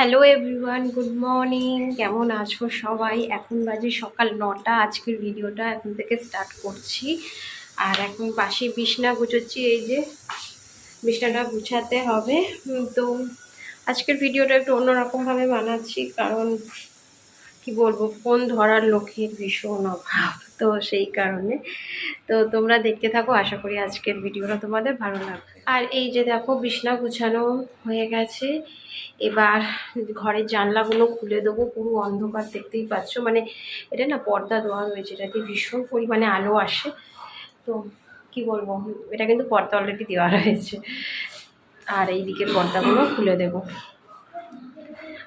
Hello everyone, good morning. কেমন আছো সবাই? এখন বাজে সকাল 9টা। আজকের ভিডিওটা এখন থেকে স্টার্ট করছি। আর এখন পাশে বিছনা গুছোচ্ছি। এই যে বিছনাটা গুছাতে হবে। তো আজকের ভিডিওটা একটু অন্যরকমভাবে বানাচ্ছি, কারণ কি বলবো, ফোন ধরার লোকের ভীষণ অভাব। তো সেই কারণে তো তোমরা দেখতে থাকো, আশা করি আজকের ভিডিওটা তোমাদের ভালো লাগবে। আর এই যে দেখো, বিছনা গুছানো হয়ে গেছে। এবার ঘরের জানলাগুলো খুলে দেবো। পুরো অন্ধকার, দেখতেই পাচ্ছ। মানে এটা না পর্দা দেওয়া হয়েছে, এটাতে ভীষণ পরিমাণে আলো আসে। তো কি বলবো, এটা কিন্তু পর্দা অলরেডি দেওয়া রয়েছে। আর এই দিকের পর্দাগুলো খুলে দেবো।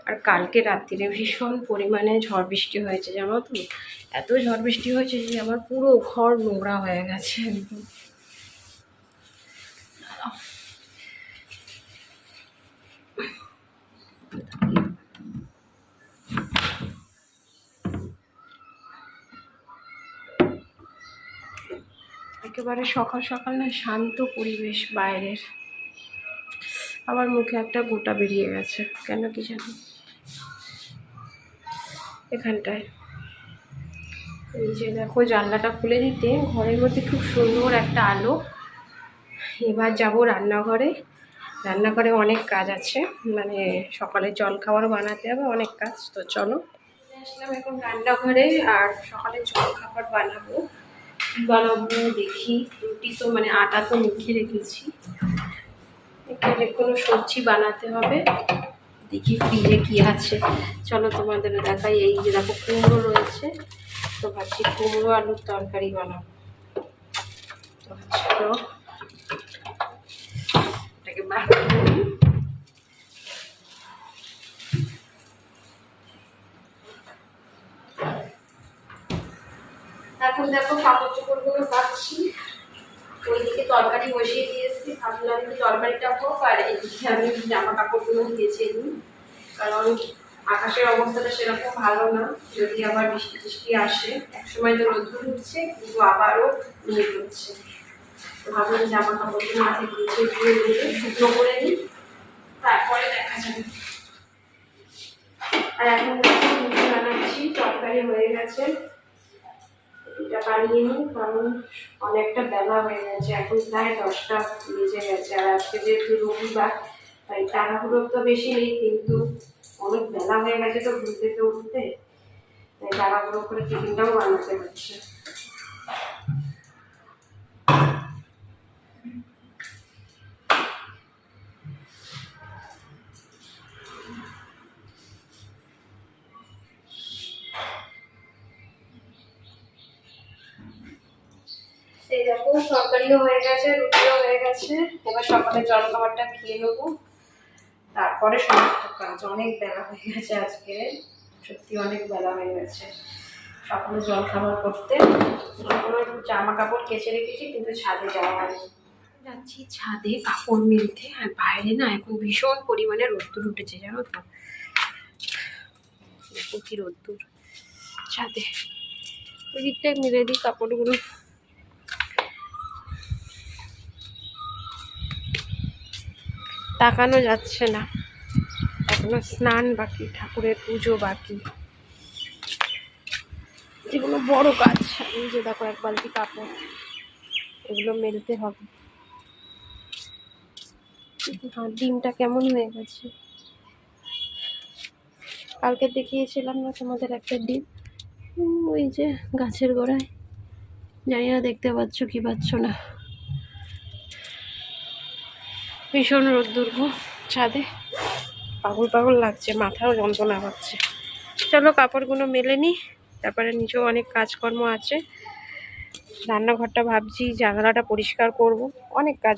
আর কালকে রাত্রিরে ভীষণ পরিমাণে ঝড় বৃষ্টি হয়েছে, জানো তো। এত ঝড় বৃষ্টি হয়েছে যে আমার পুরো ঘর নোংরা হয়ে গেছে একদম। একেবারে সকাল সকাল না, শান্ত পরিবেশ বাইরের। আমার মুখে একটা গোটা বেরিয়ে গেছে, কেন কি জানি, এখানটায়। এই যে দেখো, জানলাটা খুলে দিতে ঘরের মধ্যে খুব সুন্দর একটা আলো। এবার যাব রান্নাঘরে। রান্নাঘরে অনেক কাজ আছে, মানে সকালে জল খাবারও বানাতে হবে, অনেক কাজ। তো চলো, আসলাম এখন রান্নাঘরে। আর সকালে জল খাবার বানাবো। দেখি। রুটি তো মানে আটা তো মেখে রেখেছি, এখানে কোনো সবজি বানাতে হবে। দেখি ফ্রিজে কি আছে, চলো তোমাদের দেখাই। এই যে দেখো, কুমড়ো রয়েছে। তো ভাবছি কুমড়ো আলুর তরকারি বানাবো। তো চলো এটাকে বার করি। এখন দেখো, কাপড় চোপড়গুলো কাচ্ছি। ওইদিকে তরকারি বসিয়ে দিয়েছি, ভাবলাম যে তরকারিটা হোক আর এদিকে আমি জামা কাপড়গুলো কেচে নিই। কারণ আকাশের অবস্থাটা সেরকম ভালো না, যদি আবার বৃষ্টি টিষ্টি আসে। একসময় তো রোদ্দুর উঠছে, কিন্তু আবারও মেঘ হচ্ছে। তো ভাবলাম জামা কাপড়গুলো আগে গুছিয়ে ধুয়ে নিয়ে শুকনো করে নিই, তারপরে দেখা যাবে। আর এখন রুটি বানাচ্ছি, তরকারি হয়ে গেছে। এটা বানিয়ে নিই, কারণ অনেকটা বেলা হয়ে গেছে, এখন প্রায় 10টা বেজে গেছে। আর আজকে যেহেতু রবিবার, তাই তাড়াহুড়ো তো বেশি নেই, কিন্তু অনেক বেলা হয়ে গেছে তো ঘুম থেকে উঠতে। তাই তাড়াহুড়ো করে টিফিনটাও বানাতে হচ্ছে। এই দেখো, তরকারিও হয়ে গেছে, রুটিও হয়ে গেছে। এবার সকালে জল খাবারটা খেয়ে নেবো, তারপরে সমস্ত কাজ। অনেক বেলা হয়ে গেছে আজকে, সত্যি অনেক বেলা হয়ে গেছে সকালে জল খাবার করতে। জামা কাপড় কেচে রেখেছি, কিন্তু ছাদে যাওয়া হয়নি। যাচ্ছি ছাদে কাপড় মেলতে। আর বাইরে না এখন ভীষণ পরিমাণে রোদ্দুর উঠেছে, জানো তো। দেখো কি রোদ্দুর ছাদে। ওই দিকটায় মেলে দিই কাপড়গুলো। তাকানো যাচ্ছে না, এখনো স্নান বাকি, ঠাকুরের পুজো বাকি, এগুলো বড় কাজ। এই যে দেখো, এক বালতি কাপড়, এগুলো মেলতে হবে। ডিমটা কেমন হয়ে গেছে, কালকে দেখিয়েছিলাম না তোমাদের একটা ডিম, ওই যে গাছের গোড়ায়। জানি না দেখতে পাচ্ছ কি পাচ্ছ না। ভীষণ রোদ্দুর গো ছাদে, পাগল পাগল লাগছে, মাথাও যন্ত্রণা হচ্ছে। চলো কাপড়গুলো মেলে নিই, তারপরে নিচেও অনেক কাজকর্ম আছে। রান্নাঘরটা ভাবছি জানালাটা পরিষ্কার করব। অনেক কাজ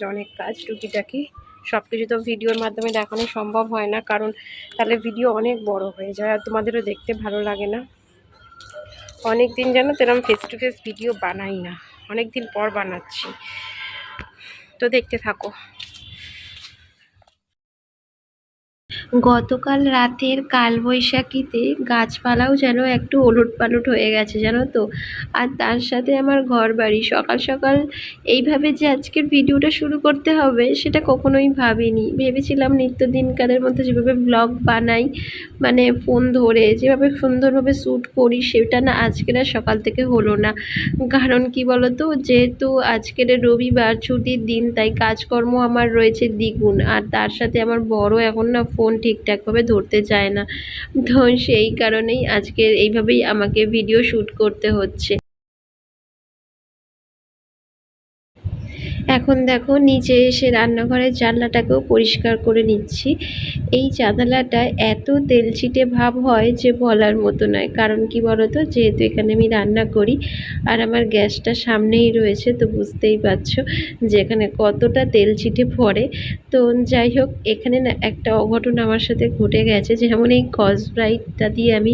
টুকিটাকি। সব কিছু তো ভিডিওর মাধ্যমে দেখানো সম্ভব হয় না, কারণ তাহলে ভিডিও অনেক বড় হয়ে যায় আর তোমাদেরও দেখতে ভালো লাগে না। অনেক দিন যেন তেরম ফেস টু ফেস ভিডিও বানাই না, অনেক দিন পর বানাচ্ছি, তো দেখতে থাকো। গতকাল রাতের কালবৈশাখীতে গাছপালাও যেন একটু ওলটপালট হয়ে গেছে জানো তো। আর তার সাথে আমার ঘরবাড়ি। সকাল সকাল এইভাবে যে আজকের ভিডিওটা শুরু করতে হবে সেটা কখনোই ভাবিনি। ভেবেছিলাম নিত্যদিনকারের মধ্যে যেভাবে ব্লগ বানাই, মানে ফোন ধরে যেভাবে সুন্দরভাবে শ্যুট করি, সেটা না আজকের আর সকাল থেকে হলো না। কারণ কি বলো তো, যেহেতু আজকের রবিবার ছুটির দিন, তাই কাজকর্ম আমার রয়েছে দ্বিগুণ। আর তার সাথে আমার বড় এখন না ফোন ঠিকঠাকভাবে ধরতে চায় না, তো সেই কারণেই আজকে এইভাবেই আমাকে ভিডিও শ্যুট করতে হচ্ছে। এখন দেখো নিচে এসে রান্নাঘরের জানলাটাকেও পরিষ্কার করে নিচ্ছি। এই জানালাটায় এত তেল ছিটে ভাব হয় যে বলার মতো নয়। কারণ কি বলতো, যেহেতু এখানে আমি রান্না করি আর আমার গ্যাসটা সামনেই রয়েছে, তো বুঝতেই পারছো যে এখানে কতটা তেল ছিটে পড়ে। তো যাই হোক, এখানে না একটা অঘটন আমার সাথে ঘটে গেছে। যেমন এই স্কচব্রাইটটা দিয়ে আমি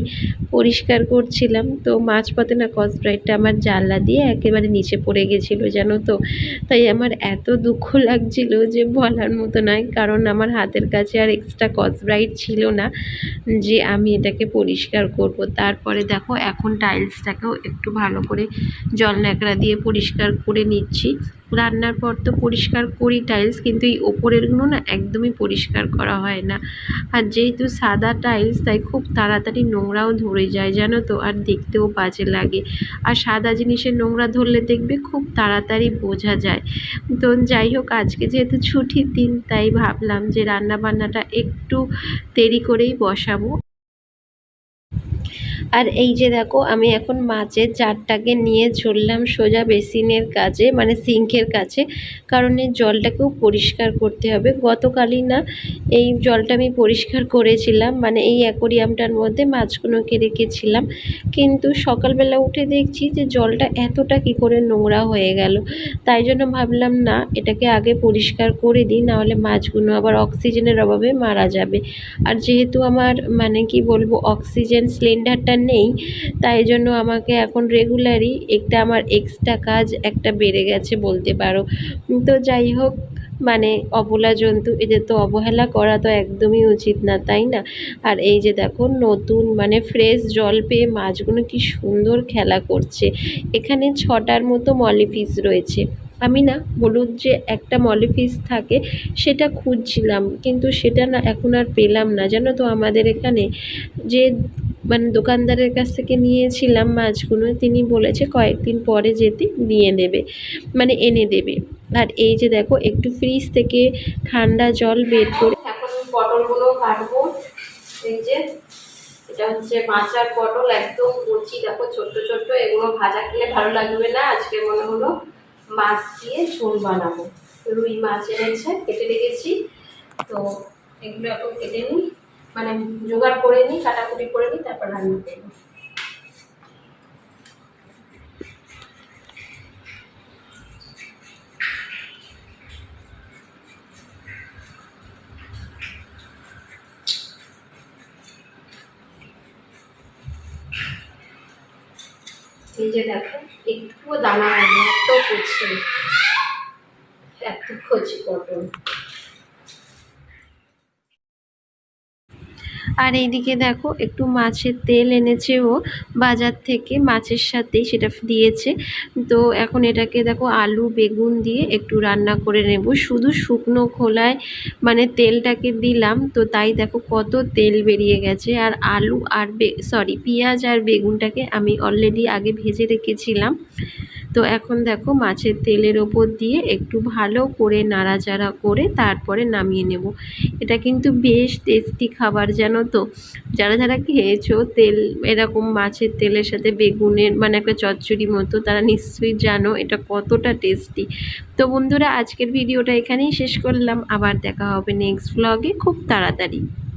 পরিষ্কার করছিলাম, তো মাঝপথে না স্কচব্রাইটটা আমার জানলা দিয়ে একেবারে নিচে পড়ে গেছিলো জানো তো। তাই আমার এত দুঃখ লাগছিল যে বলার মতো নয়। কারণ আমার হাতের কাছে আর এক্সট্রা স্কচব্রাইট ছিল না যে আমি এটাকে পরিষ্কার করব। তারপরে দেখো এখন টাইলসটাকেও একটু ভালো করে জল ন্যাকড়া দিয়ে পরিষ্কার করে নিচ্ছি। রান্নার পর তো পরিষ্কার করি টাইলস, কিন্তু এই ওপরেরগুলো না একদমই পরিষ্কার করা হয় না। আর যেহেতু সাদা টাইলস, তাই খুব তাড়াতাড়ি নোংরাও ধরে যায় জানো তো, আর দেখতেও বাজে লাগে। আর সাদা জিনিসের নোংরা ধরলে দেখবে খুব তাড়াতাড়ি বোঝা যায়। তো যাই হোক, আজকে যেহেতু ছুটির দিন, তাই ভাবলাম যে রান্না বান্নাটা একটু দেরি করেই বসাবো। আর এই যে দেখো, আমি এখন মাছের জারটাকে নিয়ে চললাম সোজা বেসিনের কাছে, মানে সিঙ্কের কাছে। কারণ এই জলটাকেও পরিষ্কার করতে হবে। গতকালই না এই জলটা আমি পরিষ্কার করেছিলাম, মানে এই অ্যাকোরিয়ামটার মধ্যে মাছগুলোকে রেখেছিলাম। কিন্তু সকালবেলা উঠে দেখছি যে জলটা এতটা কি করে নোংরা হয়ে গেল। তাই জন্য ভাবলাম না, এটাকে আগে পরিষ্কার করে দিই, নাহলে মাছগুলো আবার অক্সিজেনের অভাবে মারা যাবে। আর যেহেতু আমার মানে কি বলবো, অক্সিজেন সিলিন্ডারটা নেই, তাই জন্য আমাকে এখন রেগুলারই একটা আমার এক্সট্রা কাজ একটা বেড়ে গেছে বলতে পারো। তো যাই হোক, মানে অবলা জন্তু, এদের তো অবহেলা করা তো একদমই উচিত না, তাই না? আর এই যে দেখো, নতুন মানে ফ্রেশ জল পেয়ে মাছগুলো কি সুন্দর খেলা করছে। এখানে 6টার মতো মলিফিস রয়েছে। আমি না হলুদ যে একটা মলিফিস থাকে সেটা খুঁজছিলাম, কিন্তু সেটা না এখন আর পেলাম না জানো তো। আমাদের এখানে যে মানে দোকানদারের কাছ থেকে নিয়েছিলাম মাছগুলো, তিনি বলেছে কয়েকদিন পরে যেতে নিয়ে নেবে, মানে এনে দেবে। আর এই যে দেখো, একটু ফ্রিজ থেকে ঠান্ডা জল বের করে এখন পটলগুলো কাটবো। এই যে এটা হচ্ছে মাচার পটল, একদম কচি, দেখো ছোট্ট ছোট্ট। এগুলো ভাজা খেলে ভালো লাগবে না, আজকে মনে হলো মাছ দিয়ে ঝোল বানাবো। রুই মাছ এনেছে, কেটে রেখেছি। তো এগুলো এখন কেটে নিই, মানে জোগাড় করে নিই, কাটাকুটি করে নিই, তারপর রান্না করবো। এই যে দেখো, একটুও দানা হয়নি, এত কচি পটল। আর এইদিকে দেখো, একটু মাছের তেল এনেছে ও বাজার থেকে, মাছের সাথেই সেটা দিয়েছে। তো এখন এটাকে দেখো আলু বেগুন দিয়ে একটু রান্না করে নেব। শুধু শুকনো খোলায় মানে তেলটাকে দিলাম, তো তাই দেখো কত তেল বেরিয়ে গেছে। আর আলু আর পেঁয়াজ আর বেগুনটাকে আমি অলরেডি আগে ভেজে রেখেছিলাম। তো এখন দেখো মাছের তেলের ওপর দিয়ে একটু ভালো করে নাড়াচাড়া করে তারপরে নামিয়ে নেব। এটা কিন্তু বেশ টেস্টি খাবার জানো তো। যারা যারা খেয়েছো তেল, এরকম মাছের তেলের সাথে বেগুনের মানে একটা চচ্চড়ি মতো, তারা নিশ্চয়ই জানো এটা কতটা টেস্টি। তো বন্ধুরা, আজকের ভিডিওটা এখানেই শেষ করলাম। আবার দেখা হবে নেক্সট ব্লগে খুব তাড়াতাড়ি।